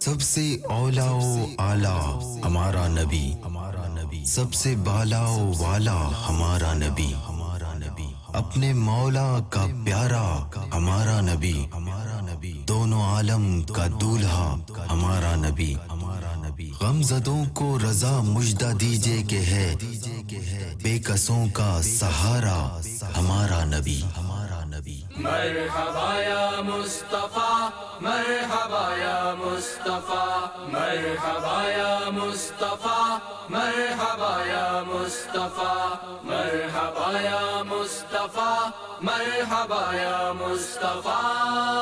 سب سے اولا و اعلیٰ ہمارا نبی، سب سے بالا و والا ہمارا نبی، اپنے مولا کا پیارا ہمارا نبی، دونوں عالم کا دولہا ہمارا نبی، غمزدوں کو رضا مژدہ دیجے کہ ہے بے کسوں کا سہارا ہمارا نبی۔ مرحبا یا مصطفیٰ، مرحبا یا مصطفیٰ، مرحبا یا مصطفیٰ، مرحبا یا مصطفیٰ، مرحبا یا مصطفیٰ، مرحبا یا مصطفیٰ۔